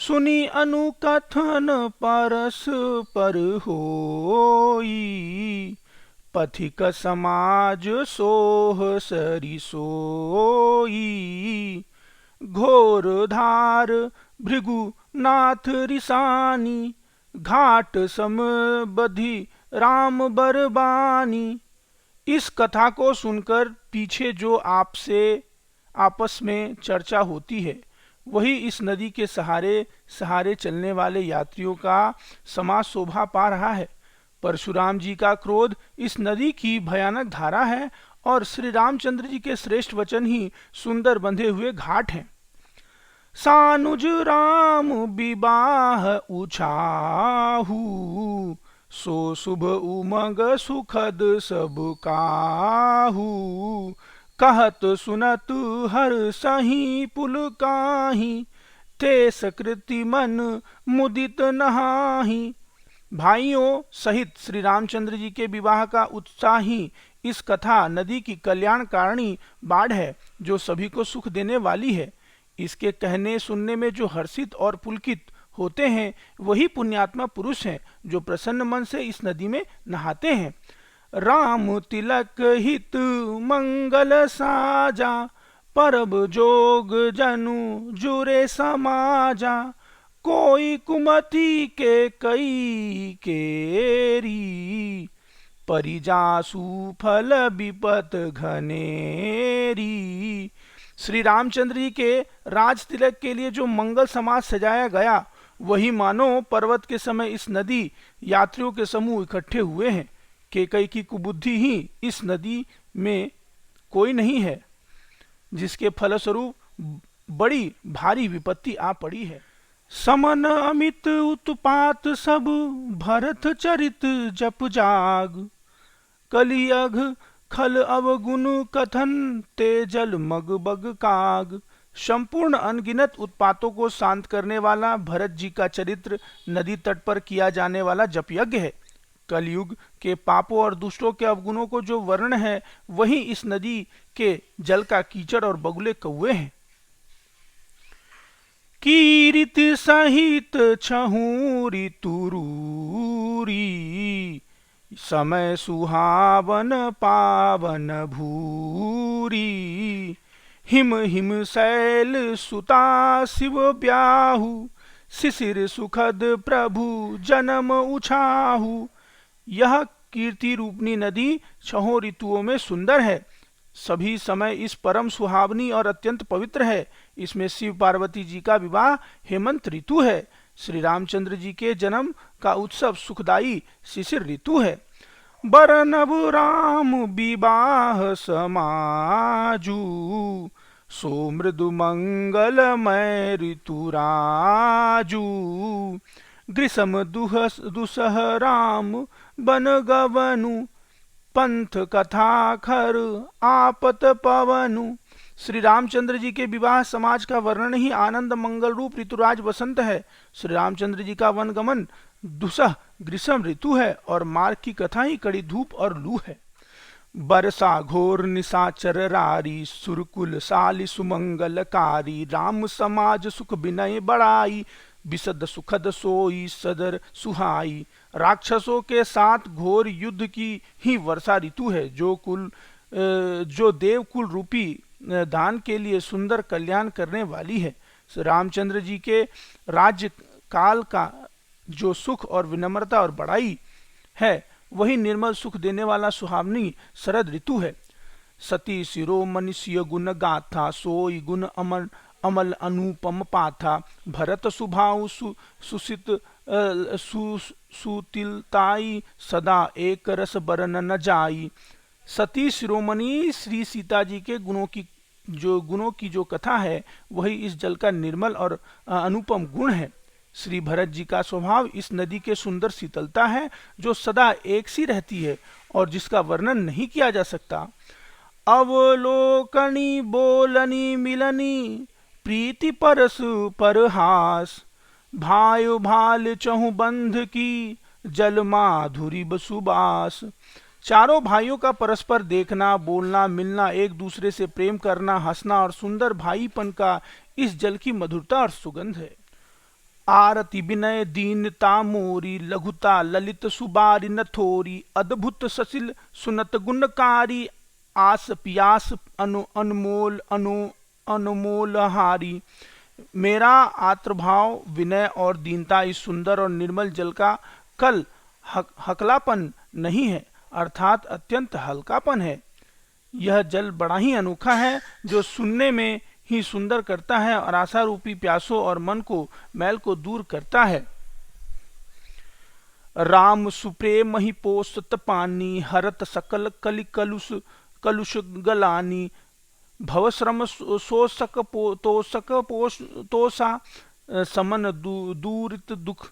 सुनी अनुकथन परस पर होई। पथिक समाज सोह सरि सोई। घोर धार भृगुनाथ रिसानी। घाट सम बधि राम बरबानी। इस कथा को सुनकर पीछे जो आपसे आपस में चर्चा होती है वही इस नदी के सहारे सहारे चलने वाले यात्रियों का समाज शोभा पा रहा है। परशुराम जी का क्रोध इस नदी की भयानक धारा है और श्री रामचंद्र जी के श्रेष्ठ वचन ही सुंदर बंधे हुए घाट हैं। सानुज राम विवाह उछाहू। सो शुभ उमंग सुखद सब काहू। कहत सुनत हर सही पुल काही। ते सकृति मन मुदित नहाही। भाइयों सहित श्री रामचंद्र जी के विवाह का उत्साह ही इस कथा नदी की कल्याणकारिणी बाढ़ है जो सभी को सुख देने वाली है। इसके कहने सुनने में जो हर्षित और पुलकित होते हैं वही पुण्यात्मा पुरुष हैं जो प्रसन्न मन से इस नदी में नहाते हैं। राम तिलक हित मंगल साजा। परब जोग जनु जुरे समाजा। कोई कुमति के कई केरी। परिजासु फल विपत घनेरी। श्री रामचंद्र जी के राज तिलक के लिए जो मंगल समाज सजाया गया वही मानो पर्वत के समय इस नदी यात्रियों के समूह इकट्ठे हुए हैं। केकई की कुबुद्धि ही इस नदी में कोई नहीं है जिसके फलस्वरूप बड़ी भारी विपत्ति आ पड़ी है। समन अमित उत्पात सब भरत चरित जप जाग। कलियघ खल अवगुण कथन ते जल मग बग काग। संपूर्ण अनगिनत उत्पातों को शांत करने वाला भरत जी का चरित्र नदी तट पर किया जाने वाला जप यज्ञ है। कलयुग के पापों और दुष्टों के अवगुणों को जो वर्ण है वही इस नदी के जल का कीचड़ और बगुले कौए हैं। कीरित सहित छहू ऋतुरूरी। समय सुहावन पावन भूरी। हिम हिम शैल सुता शिव ब्याहु। शिशिर सुखद प्रभु जन्म उछाहु। यह कीर्ति रूपनी नदी छहों ऋतुओं में सुंदर है। सभी समय इस परम सुहावनी और अत्यंत पवित्र है। इसमें शिव पार्वती जी का विवाह हेमंत ऋतु है। श्री रामचंद्र जी के जन्म का उत्सव सुखदायी शिशिर ऋतु है। बरनब राम विवाह समाजू। सो मृदु मंगलमय ऋतुराजू। ग्रीष्म दुसह राम बन गवनु। पंथ कथा खर आपत पवनु। श्री रामचंद्र जी के विवाह समाज का वर्णन ही आनंद मंगल रूप ऋतुराज वसंत है। श्री रामचंद्र जी का वनगमन दुसह ग्रीष्म ऋतु है और मार्ग की कथा ही कड़ी धूप और लू है। बरसा घोर निशाचर रारी। सुरकुल साली सुमंगलकारी। राम समाज सुख विनय बड़ाई। विशद सुखद सोई सदर सुहाई। राक्षसों के साथ घोर युद्ध की ही वर्षा ऋतु है जो देवकुल रूपी दान के लिए सुंदर कल्याण करने वाली है। रामचंद्र जी के राज्य काल का जो सुख और विनम्रता और बड़ाई है वही निर्मल सुख देने वाला सुहावनी शरद ऋतु है। सती शिरोमणिष्य गुण गाथा। सोई गुण अमर अमल अनुपम पाथा। भरत सुभाऊ सुसित सुतिलताई। सदा एक रस बरन न जाई। सती शिरोमणि श्री सीता जी के गुणों की जो कथा है वही इस जल का निर्मल और अनुपम गुण है। श्री भरत जी का स्वभाव इस नदी के सुंदर शीतलता है जो सदा एक सी रहती है और जिसका वर्णन नहीं किया जा सकता। अवलोकनी बोलनी मिलनी। प्रीति परस परहास। भायो भाल चहु बंध की। जल माधुरी बसुबास। चारों भाइयों का परस्पर देखना बोलना मिलना एक दूसरे से प्रेम करना हंसना और सुंदर भाईपन का इस जल की मधुरता और सुगंध है। आरती विनय दीनता मोरी, लघुता ललित सुबारी नथोरी, अद्भुत ससिल सुनत गुणकारी, आस पियास अनमोल अनमोल हारी। मेरा आत्मभाव विनय और दीनता इस सुंदर और निर्मल जल का कल हकलापन नहीं है, अर्थात अत्यंत हल्कापन है। यह जल बड़ा ही अनोखा है, जो सुनने में ही सुंदर करता है और आशा रूपी प्यासों और मन को मैल को दूर करता है। राम सुप्रेम ही पोषत पानी, हरत सकल कलि कलुष कलुष गलानी, भवश्रम शोषक तोषक तोषा, समन दूरित दुख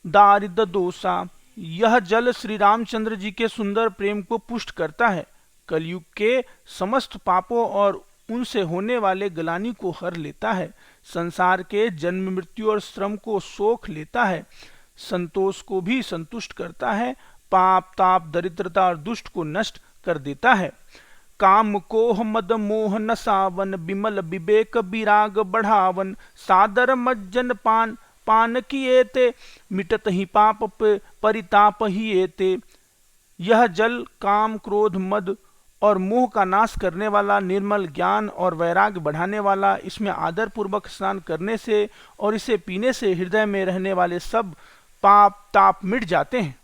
दारिद दोषा। यह जल श्री रामचंद्र जी के सुंदर प्रेम को पुष्ट करता है, कलयुग के समस्त पापों और उनसे होने वाले गलानी को हर लेता है, संसार के जन्म मृत्यु और श्रम को सोख लेता है, संतोष को भी संतुष्ट करता है, पाप ताप दरिद्रता और दुष्ट को नष्ट कर देता है। काम कोह मद मोह नसावन, बिमल विवेक विराग बढ़ावन, सादर मज्जन पान पान किए ते, मिटत ही पाप परिताप ही एते। यह जल काम क्रोध मद और मोह का नाश करने वाला, निर्मल ज्ञान और वैराग्य बढ़ाने वाला। इसमें आदर पूर्वक स्नान करने से और इसे पीने से हृदय में रहने वाले सब पाप ताप मिट जाते हैं।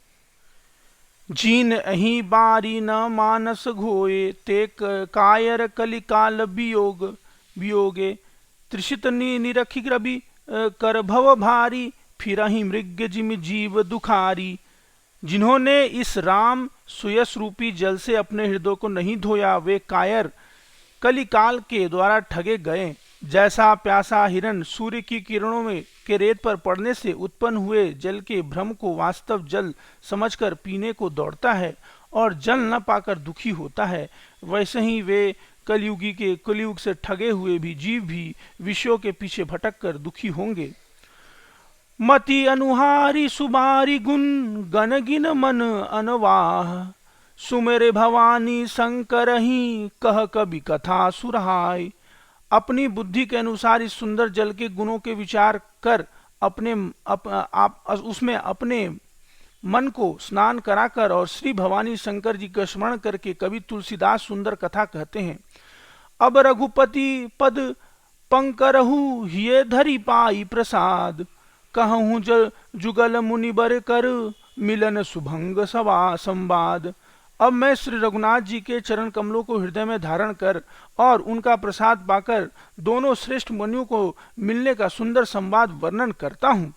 जीन अही बारी न मानस घोए, ते कायर कलिकाल वियोग वियोगे, त्रिषित निरखी रवि कर भव भारी, फिर ही मृग जिम जीव दुखारी। जिन्होंने इस राम सुयस रूपी जल से अपने हृदय को नहीं धोया, वे कायर कलिकाल के द्वारा ठगे गए। जैसा प्यासा हिरण सूर्य की किरणों में के रेत पर पड़ने से उत्पन्न हुए जल के भ्रम को वास्तव जल समझकर पीने को दौड़ता है और जल न पाकर दुखी होता है, वैसे ही वे कलयुग से ठगे हुए भी जीव भी विषयों के पीछे भटक कर दुखी होंगे। मति अनुहारी सुबारी गुण, गन गिन मन अनवाह, सुमेरे भवानी शंकर ही कह कवि कथा सुरहाय। अपनी बुद्धि के अनुसार इस सुंदर जल के गुणों के विचार कर उसमें अपने मन को स्नान कराकर और श्री भवानी शंकर जी का स्मरण करके कवि तुलसीदास सुंदर कथा कहते हैं। अब रघुपति पद पंकरहु हिये धरि पाई प्रसाद, कहूँ जुगल मुनि बर कर मिलन शुभंग सवा संवाद। अब मैं श्री रघुनाथ जी के चरण कमलों को हृदय में धारण कर और उनका प्रसाद पाकर दोनों श्रेष्ठ मुनियों को मिलने का सुंदर संवाद वर्णन करता हूँ।